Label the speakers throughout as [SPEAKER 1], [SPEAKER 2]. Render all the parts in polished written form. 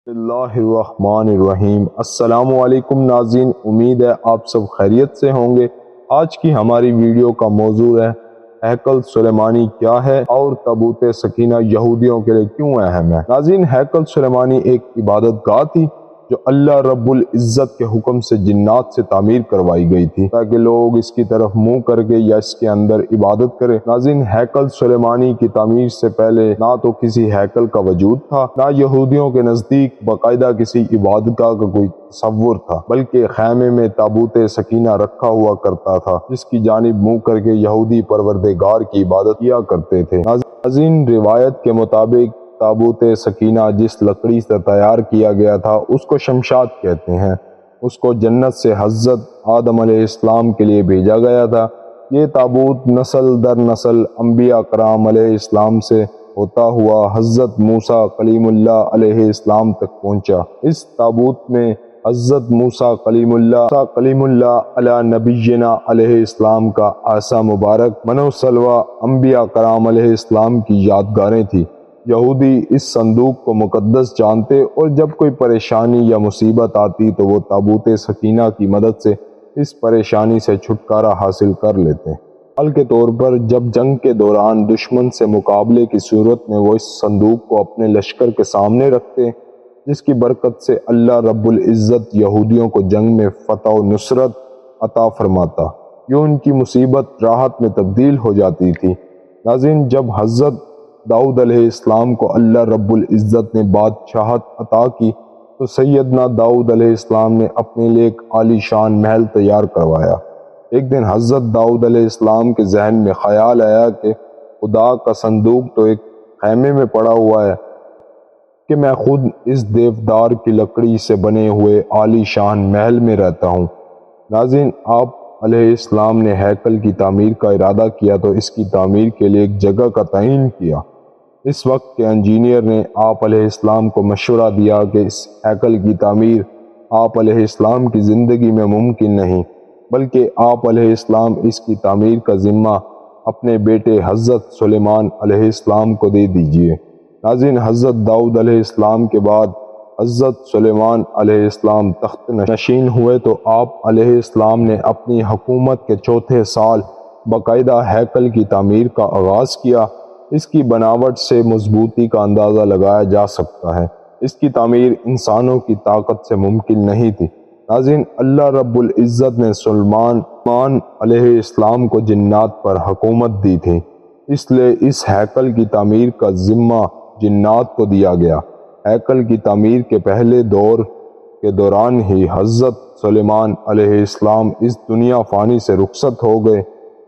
[SPEAKER 1] بسم اللہ الرحمن الرحیم۔ السلام علیکم ناظرین، امید ہے آپ سب خیریت سے ہوں گے۔ آج کی ہماری ویڈیو کا موضوع ہے ہیکل سلیمانی کیا ہے اور تابوت سکینہ یہودیوں کے لیے کیوں اہم ہے۔ ناظرین، ہیکل سلیمانی ایک عبادت گاہ تھی جو اللہ رب العزت کے حکم سے جنات سے تعمیر کروائی گئی تھی تاکہ لوگ اس کی طرف منہ کر کے یا اس کے اندر عبادت کریں۔ ناظرین، ہیکل سلیمانی کی تعمیر سے پہلے نہ تو کسی ہیکل کا وجود تھا، نہ یہودیوں کے نزدیک باقاعدہ کسی عبادت گاہ کا کوئی تصور تھا، بلکہ خیمے میں تابوت سکینہ رکھا ہوا کرتا تھا جس کی جانب منہ کر کے یہودی پروردگار کی عبادت کیا کرتے تھے۔ ناظرین، روایت کے مطابق تابوت سکینہ جس لکڑی سے تیار کیا گیا تھا اس کو شمشاد کہتے ہیں۔ اس کو جنت سے حضرت آدم علیہ السلام کے لیے بھیجا گیا تھا۔ یہ تابوت نسل در نسل انبیاء کرام علیہ السلام سے ہوتا ہوا حضرت موسیٰ کلیم اللہ علیہ السلام تک پہنچا۔ اس تابوت میں حضرت موسیٰ کلیم اللہ علی نبینا علیہ السلام کا عصا مبارک، من و سلوہ انبیاء کرام علیہ السلام کی یادگاریں تھی۔ یہودی اس صندوق کو مقدس جانتے اور جب کوئی پریشانی یا مصیبت آتی تو وہ تابوت سکینہ کی مدد سے اس پریشانی سے چھٹکارا حاصل کر لیتے۔ مثال کے طور پر جب جنگ کے دوران دشمن سے مقابلے کی صورت میں وہ اس صندوق کو اپنے لشکر کے سامنے رکھتے، جس کی برکت سے اللہ رب العزت یہودیوں کو جنگ میں فتح و نصرت عطا فرماتا، یوں ان کی مصیبت راحت میں تبدیل ہو جاتی تھی۔ ناظرین، جب حضرت داؤد علیہ السلام کو اللہ رب العزت نے بادشاہت عطا کی تو سیدنا داؤد علیہ السلام نے اپنے لیے ایک عالی شان محل تیار کروایا۔ ایک دن حضرت داؤد علیہ السلام کے ذہن میں خیال آیا کہ خدا کا صندوق تو ایک خیمے میں پڑا ہوا ہے کہ میں خود اس دیودار کی لکڑی سے بنے ہوئے عالی شان محل میں رہتا ہوں۔ ناظرین، آپ علیہ السلام نے ہیکل کی تعمیر کا ارادہ کیا تو اس کی تعمیر کے لیے ایک جگہ کا تعین کیا۔ اس وقت کے انجینئر نے آپ علیہ السلام کو مشورہ دیا کہ اس ہیکل کی تعمیر آپ علیہ السلام کی زندگی میں ممکن نہیں، بلکہ آپ علیہ السلام اس کی تعمیر کا ذمہ اپنے بیٹے حضرت سلیمان علیہ السلام کو دے دیجیے۔ ناظرین، حضرت داؤد علیہ السلام کے بعد حضرت سلیمان علیہ السلام تخت نشین ہوئے تو آپ علیہ السلام نے اپنی حکومت کے چوتھے سال باقاعدہ ہیکل کی تعمیر کا آغاز کیا۔ اس کی بناوٹ سے مضبوطی کا اندازہ لگایا جا سکتا ہے۔ اس کی تعمیر انسانوں کی طاقت سے ممکن نہیں تھی۔ ناظرین، اللہ رب العزت نے سلیمان علیہ السلام کو جنات پر حکومت دی تھی، اس لیے اس ہیکل کی تعمیر کا ذمہ جنات کو دیا گیا۔ ہیکل کی تعمیر کے پہلے دور کے دوران ہی حضرت سلیمان علیہ السلام اس دنیا فانی سے رخصت ہو گئے،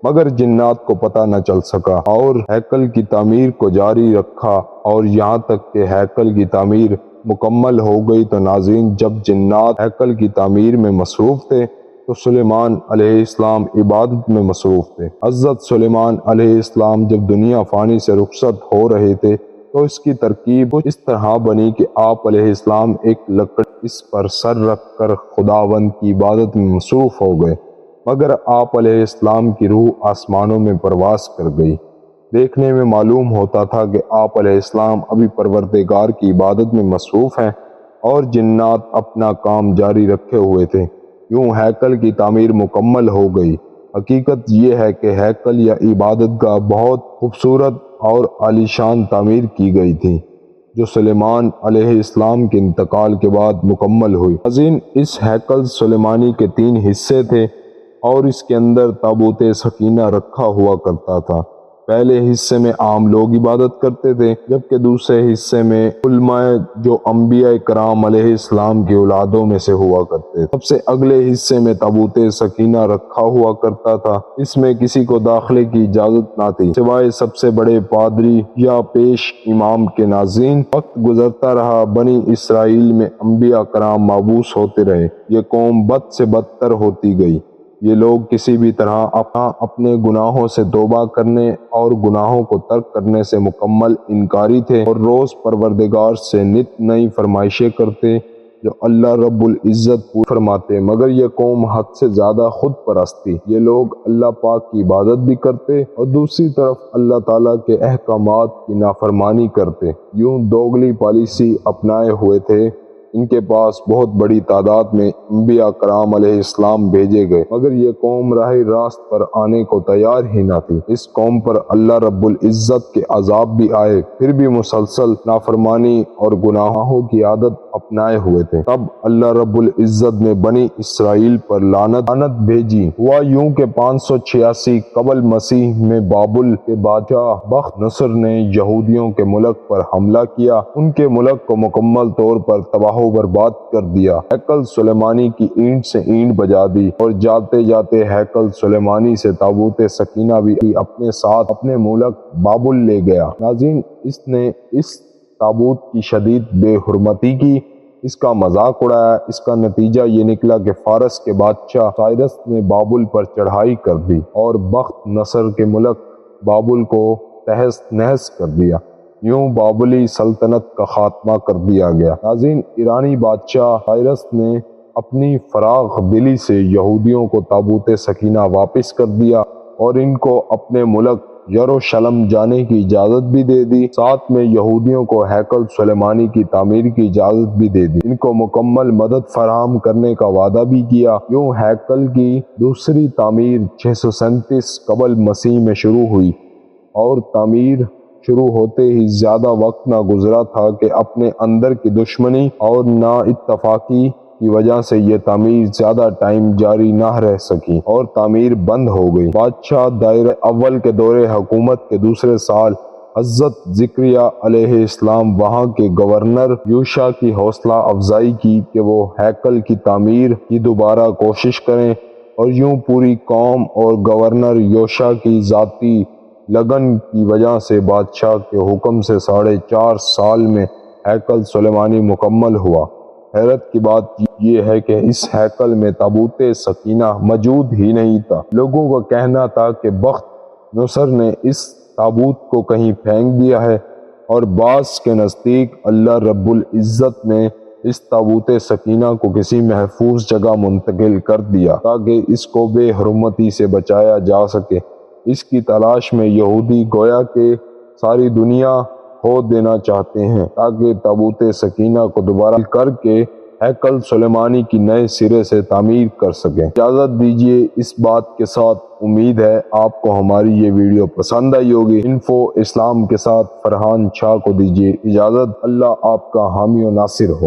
[SPEAKER 1] مگر جنات کو پتہ نہ چل سکا اور ہیکل کی تعمیر کو جاری رکھا اور یہاں تک کہ ہیکل کی تعمیر مکمل ہو گئی تو ناظرین، جب جنات ہیکل کی تعمیر میں مصروف تھے تو سلیمان علیہ السلام عبادت میں مصروف تھے۔ حضرت سلیمان علیہ السلام جب دنیا فانی سے رخصت ہو رہے تھے تو اس کی ترکیب اس طرح بنی کہ آپ علیہ السلام ایک لکڑی اس پر سر رکھ کر خداوند کی عبادت میں مصروف ہو گئے، مگر آپ علیہ السلام کی روح آسمانوں میں پرواز کر گئی۔ دیکھنے میں معلوم ہوتا تھا کہ آپ علیہ السلام ابھی پروردگار کی عبادت میں مصروف ہیں اور جنات اپنا کام جاری رکھے ہوئے تھے۔ یوں ہیکل کی تعمیر مکمل ہو گئی۔ حقیقت یہ ہے کہ ہیکل یا عبادت گاہ بہت خوبصورت اور عالیشان تعمیر کی گئی تھی جو سلیمان علیہ السلام کے انتقال کے بعد مکمل ہوئی۔ ناظرین، اس ہیکل سلیمانی کے 3 حصے تھے اور اس کے اندر تابوت سکینہ رکھا ہوا کرتا تھا۔ پہلے حصے میں عام لوگ عبادت کرتے تھے، جبکہ دوسرے حصے میں علماء جو انبیاء کرام علیہ السلام کی اولادوں میں سے ہوا کرتے تھے۔ سب سے اگلے حصے میں تابوت سکینہ رکھا ہوا کرتا تھا۔ اس میں کسی کو داخلے کی اجازت نہ تھی سوائے سب سے بڑے پادری یا پیش امام کے۔ ناظرین، وقت گزرتا رہا، بنی اسرائیل میں انبیاء کرام مابعوث ہوتے رہے۔ یہ قوم بد سے بدتر ہوتی گئی۔ یہ لوگ کسی بھی طرح اپنے گناہوں سے توبہ کرنے اور گناہوں کو ترک کرنے سے مکمل انکاری تھے اور روز پروردگار سے نت نئی فرمائشیں کرتے جو اللہ رب العزت پوری فرماتے، مگر یہ قوم حد سے زیادہ خود پرست تھی۔ یہ لوگ اللہ پاک کی عبادت بھی کرتے اور دوسری طرف اللہ تعالیٰ کے احکامات کی نافرمانی کرتے، یوں دوگلی پالیسی اپنائے ہوئے تھے ان کے پاس بہت بڑی تعداد میں انبیاء کرام علیہ السلام بھیجے گئے، مگر یہ قوم راہ راست پر آنے کو تیار ہی نہ تھی۔ اس قوم پر اللہ رب العزت کے عذاب بھی آئے، پھر بھی مسلسل نافرمانی اور گناہوں کی عادت اپنائے ہوئے تھے۔ تب اللہ رب العزت نے بنی اسرائیل پر لعنت بھیجی۔ ہوا یوں کہ 586 قبل مسیح میں بابل کے بادشاہ بخت نصر نے یہودیوں کے ملک پر حملہ کیا، ان کے ملک کو مکمل طور پر تباہ و برباد کر دیا، ہیکل سلیمانی کی اینٹ سے اینٹ بجا دی، اور جاتے جاتے ہیکل سلیمانی سے تابوت سکینہ بھی اپنے ساتھ اپنے ملک بابل لے گیا۔ ناظرین، اس نے اس تابوت کی شدید بے حرمتی کی، اس کا مذاق اڑایا۔ اس کا نتیجہ یہ نکلا کہ فارس کے بادشاہ سائرس نے بابل پر چڑھائی کر دی اور بخت نصر کے ملک بابل کو تہس نہس کر دیا۔ یوں بابلی سلطنت کا خاتمہ کر دیا گیا۔ ناظرین، ایرانی بادشاہ سائرس نے اپنی فراخ دلی سے یہودیوں کو تابوت سکینہ واپس کر دیا اور ان کو اپنے ملک یروشلم جانے کی اجازت بھی دے دی، ساتھ میں یہودیوں کو ہیکل سلیمانی کی تعمیر کی اجازت بھی دے دی، ان کو مکمل مدد فراہم کرنے کا وعدہ بھی کیا۔ یوں ہیکل کی دوسری تعمیر 637 قبل مسیح میں شروع ہوئی، اور تعمیر شروع ہوتے ہی زیادہ وقت نہ گزرا تھا کہ اپنے اندر کی دشمنی اور نا اتفاقی کی وجہ سے یہ تعمیر زیادہ ٹائم جاری نہ رہ سکی اور تعمیر بند ہو گئی۔ بادشاہ دائرہ اول کے دور حکومت کے دوسرے سال حضرت زکریا علیہ السلام وہاں کے گورنر یوشع کی حوصلہ افزائی کی کہ وہ ہیکل کی تعمیر کی دوبارہ کوشش کریں، اور یوں پوری قوم اور گورنر یوشع کی ذاتی لگن کی وجہ سے بادشاہ کے حکم سے 4.5 سال میں ہیکل سلیمانی مکمل ہوا۔ حیرت کی بات یہ ہے کہ اس ہیکل میں تابوت سکینہ موجود ہی نہیں تھا۔ لوگوں کا کہنا تھا کہ بخت نصر نے اس تابوت کو کہیں پھینک دیا ہے، اور بعض کے نزدیک اللہ رب العزت نے اس تابوت سکینہ کو کسی محفوظ جگہ منتقل کر دیا تاکہ اس کو بے حرمتی سے بچایا جا سکے۔ اس کی تلاش میں یہودی گویا کہ ساری دنیا کھو دینا چاہتے ہیں تاکہ تابوت سکینہ کو دوبارہ کر کے ہیکل سلیمانی کی نئے سرے سے تعمیر کر سکیں۔ اجازت دیجیے، اس بات کے ساتھ امید ہے آپ کو ہماری یہ ویڈیو پسند آئی ہوگی۔ انفو اسلام کے ساتھ فرحان شاہ کو دیجیے اجازت۔ اللہ آپ کا حامی و ناصر ہو۔